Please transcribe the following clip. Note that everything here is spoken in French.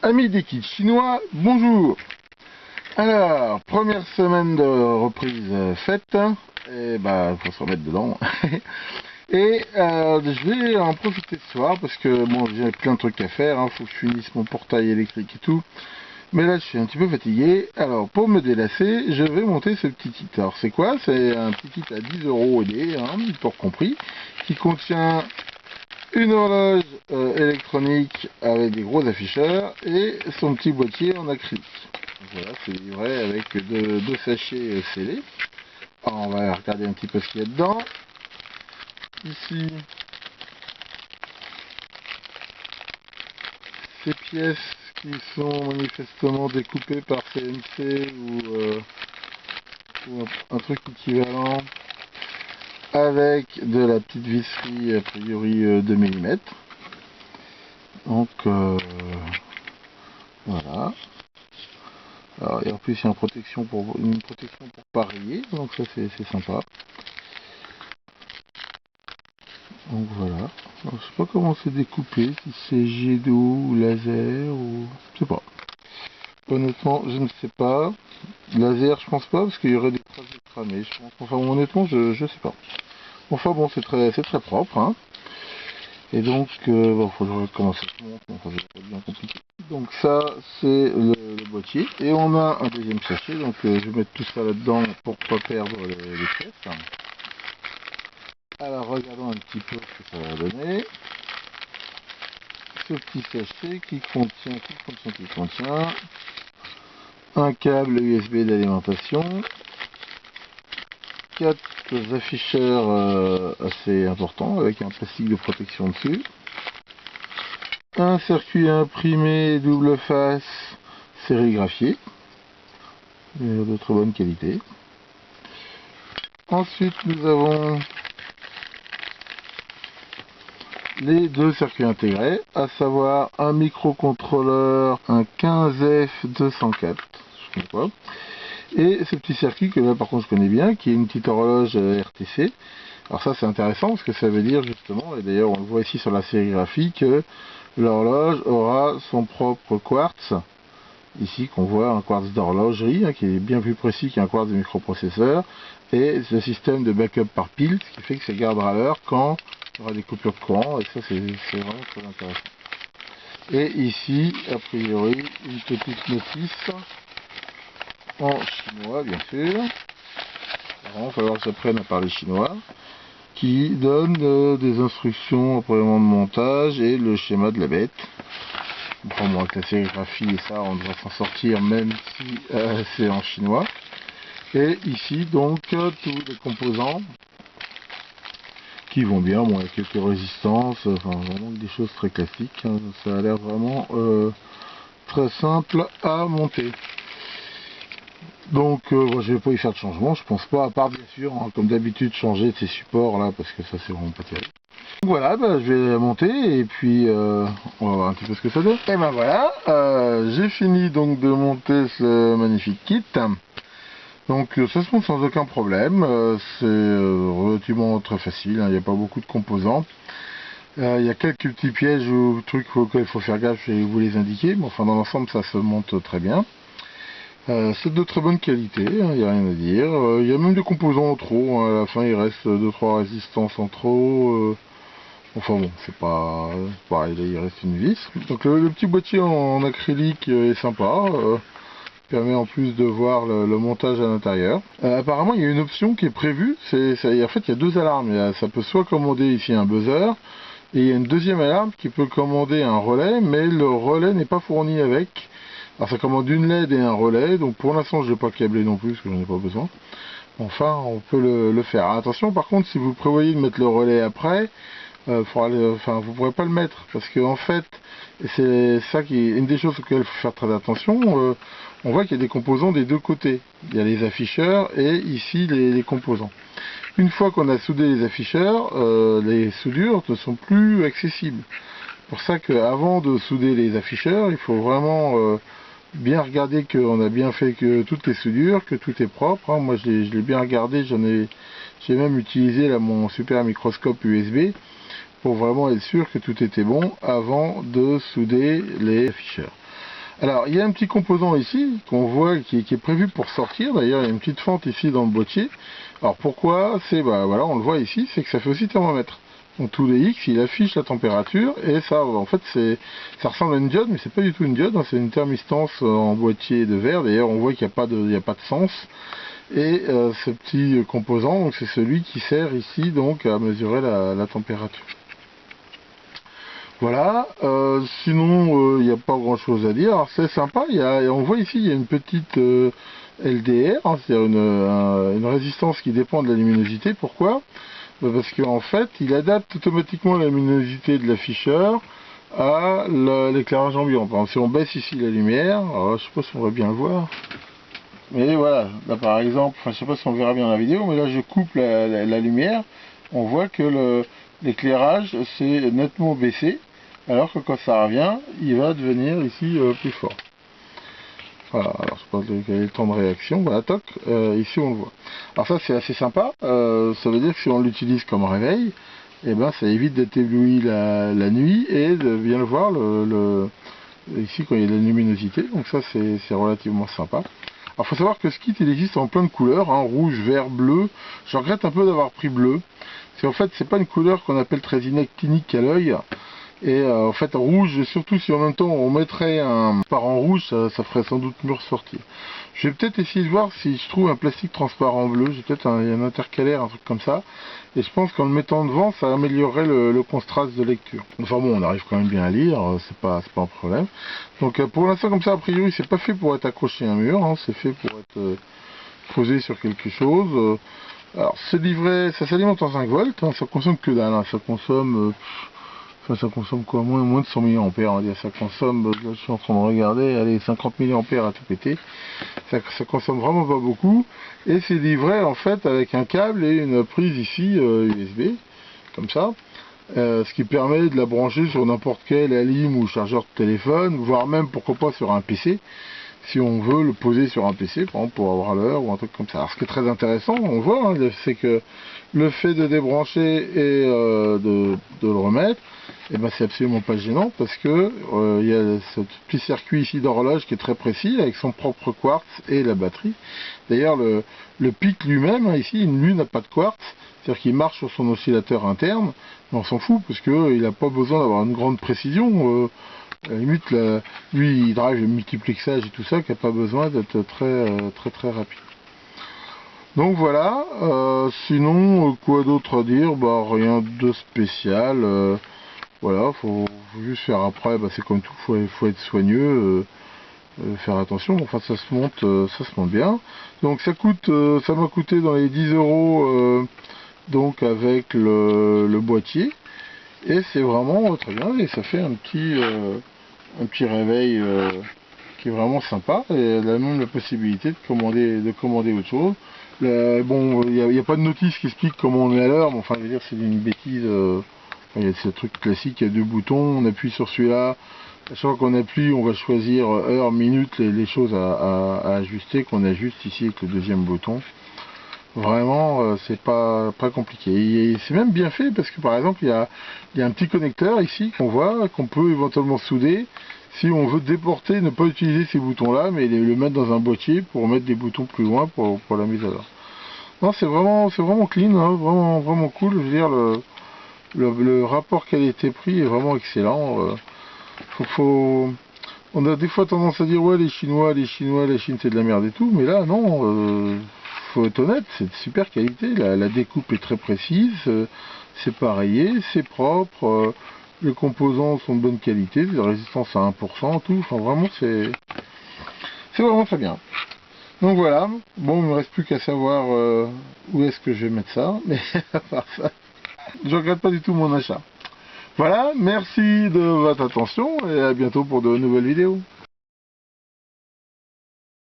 Amis des kits chinois, bonjour. Alors, première semaine de reprise faite, et bah faut se remettre dedans. Et je vais en profiter ce soir parce que bon, j'ai plein de trucs à faire, faut que je finisse mon portail électrique et tout. Mais là je suis un petit peu fatigué, alors pour me délasser, je vais monter ce petit kit. Alors c'est quoi? C'est un petit kit à 10 € aidé, pour compris, qui contient une horloge électronique avec des gros afficheurs et son petit boîtier en acrylique. Voilà, c'est livré avec deux sachets scellés. Alors on va regarder un petit peu ce qu'il y a dedans. Ici, ces pièces qui sont manifestement découpées par CNC ou un truc équivalent, avec de la petite visserie a priori 2 mm. Donc voilà. Alors, et en plus il y a une protection pour pas rayer, donc ça c'est sympa. Donc voilà. Alors, je sais pas comment c'est découpé, si c'est jet d'eau ou laser ou je sais pas. Honnêtement je ne sais pas. Laser je pense pas parce qu'il y aurait des traces de cramé, je pense. Enfin honnêtement je sais pas. Enfin bon c'est très propre, Et donc bon faut que je regarde comment ça se monte, enfin c'est pas bien compliqué. Donc ça c'est le boîtier et on a un deuxième sachet, donc je vais mettre tout ça là-dedans pour pas perdre les pièces. Alors regardons un petit peu ce que ça va donner. Ce petit sachet qui contient un câble USB d'alimentation, 4 afficheurs assez importants avec un plastique de protection dessus, un circuit imprimé double face sérigraphié de très bonne qualité. Ensuite nous avons les deux circuits intégrés, à savoir un microcontrôleur, un 15F204, je connais pas, et ce petit circuit que là par contre je connais bien, qui est une petite horloge RTC. Alors ça c'est intéressant parce que ça veut dire justement, et d'ailleurs on le voit ici sur la sérigraphie, que l'horloge aura son propre quartz, ici qu'on voit un quartz d'horlogerie, qui est bien plus précis qu'un quartz de microprocesseur, et ce système de backup par pile, ce qui fait que ça gardera l'heure quand il y aura des coupures de courant, et ça c'est vraiment très intéressant. Et ici, a priori, une petite notice en chinois, bien sûr. Il va falloir que j'apprenne à parler chinois, qui donne des instructions pour le montage et le schéma de la bête. Enfin, moi, avec la sérigraphie et ça, on devrait s'en sortir, même si c'est en chinois. Et ici, donc, tous les composants qui vont bien, bon, avec quelques résistances, enfin, vraiment des choses très classiques. Ça a l'air vraiment très simple à monter. Donc bon, je vais pas y faire de changement, je pense pas, à part bien sûr, comme d'habitude, changer de ces supports là, parce que ça c'est vraiment pas terrible. Donc voilà, je vais monter et puis on va voir un petit peu ce que ça donne. Et ben voilà, j'ai fini donc de monter ce magnifique kit. Donc ça se monte sans aucun problème, c'est relativement très facile, il n'y a pas beaucoup de composants. Il y a quelques petits pièges ou trucs auxquels il faut faire gaffe, je vais vous les indiquer, mais enfin dans l'ensemble ça se monte très bien. C'est de très bonne qualité, il n'y a rien à dire. Il y a même des composants en trop, à la fin il reste 2-3 résistances en trop. Enfin bon, c'est pas pareil, là il reste une vis. Donc le petit boîtier en acrylique est sympa, permet en plus de voir le montage à l'intérieur. Apparemment il y a une option qui est prévue, en fait il y a deux alarmes, ça peut soit commander ici un buzzer, et il y a une deuxième alarme qui peut commander un relais, mais le relais n'est pas fourni avec. Alors ça commande une LED et un relais, donc pour l'instant je ne l'ai pas câblé non plus parce que j'en ai pas besoin. Enfin on peut le faire. Attention par contre, si vous prévoyez de mettre le relais après, vous ne pourrez pas le mettre parce que en fait c'est ça qui est une des choses auxquelles il faut faire très attention. On voit qu'il y a des composants des deux côtés. Il y a les afficheurs et ici les composants. Une fois qu'on a soudé les afficheurs, les soudures ne sont plus accessibles. C'est pour ça qu'avant de souder les afficheurs, il faut vraiment bien regarder qu'on a bien fait que toutes les soudures, que tout est propre. Moi je l'ai bien regardé, j'ai même utilisé là, mon super microscope USB pour vraiment être sûr que tout était bon avant de souder les afficheurs. Alors, il y a un petit composant ici qu'on voit qui est prévu pour sortir. D'ailleurs, il y a une petite fente ici dans le boîtier. Alors, pourquoi? C'est, bah voilà, on le voit ici, c'est que ça fait aussi thermomètre. Donc, tous les X, il affiche la température et ça, en fait, ça ressemble à une diode, mais c'est pas du tout une diode. Hein, c'est une thermistance en boîtier de verre. D'ailleurs, on voit qu'il n'y a pas de sens. Et ce petit composant, donc c'est celui qui sert ici donc à mesurer la température. Voilà, sinon il n'y a pas grand chose à dire. Alors c'est sympa, on voit ici il y a une petite LDR, hein, c'est-à-dire une résistance qui dépend de la luminosité. Pourquoi? Parce qu'en fait il adapte automatiquement la luminosité de l'afficheur à l'éclairage ambiant. Par exemple, si on baisse ici la lumière, alors, je sais pas si on va bien le voir, mais voilà, là par exemple, enfin je sais pas si on le verra bien dans la vidéo, mais là je coupe la lumière, on voit que l'éclairage s'est nettement baissé, alors que quand ça revient, il va devenir ici plus fort. Voilà, alors je pense quel est le temps de réaction, voilà, toc, ici on le voit. Alors ça c'est assez sympa, ça veut dire que si on l'utilise comme réveil, eh ben ça évite d'être ébloui la nuit et de bien le voir ici quand il y a de la luminosité, donc ça c'est relativement sympa. Alors faut savoir que ce kit il existe en plein de couleurs, hein, rouge, vert, bleu. Je regrette un peu d'avoir pris bleu, parce qu'en fait c'est pas une couleur qu'on appelle très inactinique à l'œil. Et en fait rouge, surtout si en même temps on mettrait un par en rouge, ça ferait sans doute mieux ressortir. Je vais peut-être essayer de voir si je trouve un plastique transparent bleu, j'ai peut-être un intercalaire, un truc comme ça. Et je pense qu'en le mettant devant, ça améliorerait le contraste de lecture. Enfin bon, on arrive quand même bien à lire, c'est pas un problème. Donc pour l'instant comme ça, a priori, c'est pas fait pour être accroché à un mur, hein, c'est fait pour être posé sur quelque chose. Alors ce livret, ça s'alimente en 5 volts, hein, ça consomme que dalle, hein, ça consomme... ça consomme quoi, moins de 100 mAh, on va dire. Ça consomme, là je suis en train de regarder, allez, 50 mAh à tout péter. Ça consomme vraiment pas beaucoup. Et c'est livré en fait avec un câble et une prise ici USB, comme ça. Ce qui permet de la brancher sur n'importe quel alim ou chargeur de téléphone, voire même pourquoi pas sur un PC. Si on veut le poser sur un PC, par exemple pour avoir l'heure ou un truc comme ça. Alors ce qui est très intéressant, on voit, hein, c'est que le fait de débrancher et de le remettre, eh ben, c'est absolument pas gênant parce que il y a ce petit circuit ici d'horloge qui est très précis avec son propre quartz et la batterie. D'ailleurs le pic lui-même, hein, ici, lui n'a pas de quartz, c'est-à-dire qu'il marche sur son oscillateur interne, mais on s'en fout parce qu'il n'a pas besoin d'avoir une grande précision. À la limite, lui il drive le multiplexage et tout ça qui n'a pas besoin d'être très rapide. Donc voilà, sinon quoi d'autre à dire, bah rien de spécial, voilà, faut juste faire après, bah, c'est comme tout, faut être soigneux, faire attention, enfin ça se monte bien. Donc ça m'a coûté dans les 10 €, donc avec le boîtier, et c'est vraiment très bien, et ça fait un petit réveil qui est vraiment sympa, et elle a même la possibilité de commander autre chose. Bon, il n'y a pas de notice qui explique comment on est à l'heure, mais enfin je veux dire c'est une bêtise. Il y a ce truc classique, il y a deux boutons, on appuie sur celui-là, à chaque fois qu'on appuie on va choisir heure, minute, les choses à ajuster, qu'on ajuste ici avec le deuxième bouton. Vraiment c'est pas compliqué, et c'est même bien fait parce que par exemple il y a un petit connecteur ici qu'on voit, qu'on peut éventuellement souder si on veut déporter, ne pas utiliser ces boutons là, mais le mettre dans un boîtier pour mettre des boutons plus loin pour la mise à l'heure. Non, c'est vraiment clean, hein, vraiment cool. Je veux dire, le rapport qualité-prix est vraiment excellent. On a des fois tendance à dire ouais la Chine c'est de la merde et tout, mais là non, faut être honnête, c'est de super qualité. La découpe est très précise, c'est pareillé, c'est propre. Les composants sont de bonne qualité, de résistance à 1%, tout, enfin vraiment c'est vraiment très bien. Donc voilà, bon il me reste plus qu'à savoir où est-ce que je vais mettre ça, mais à part ça, je regrette pas du tout mon achat. Voilà, merci de votre attention et à bientôt pour de nouvelles vidéos.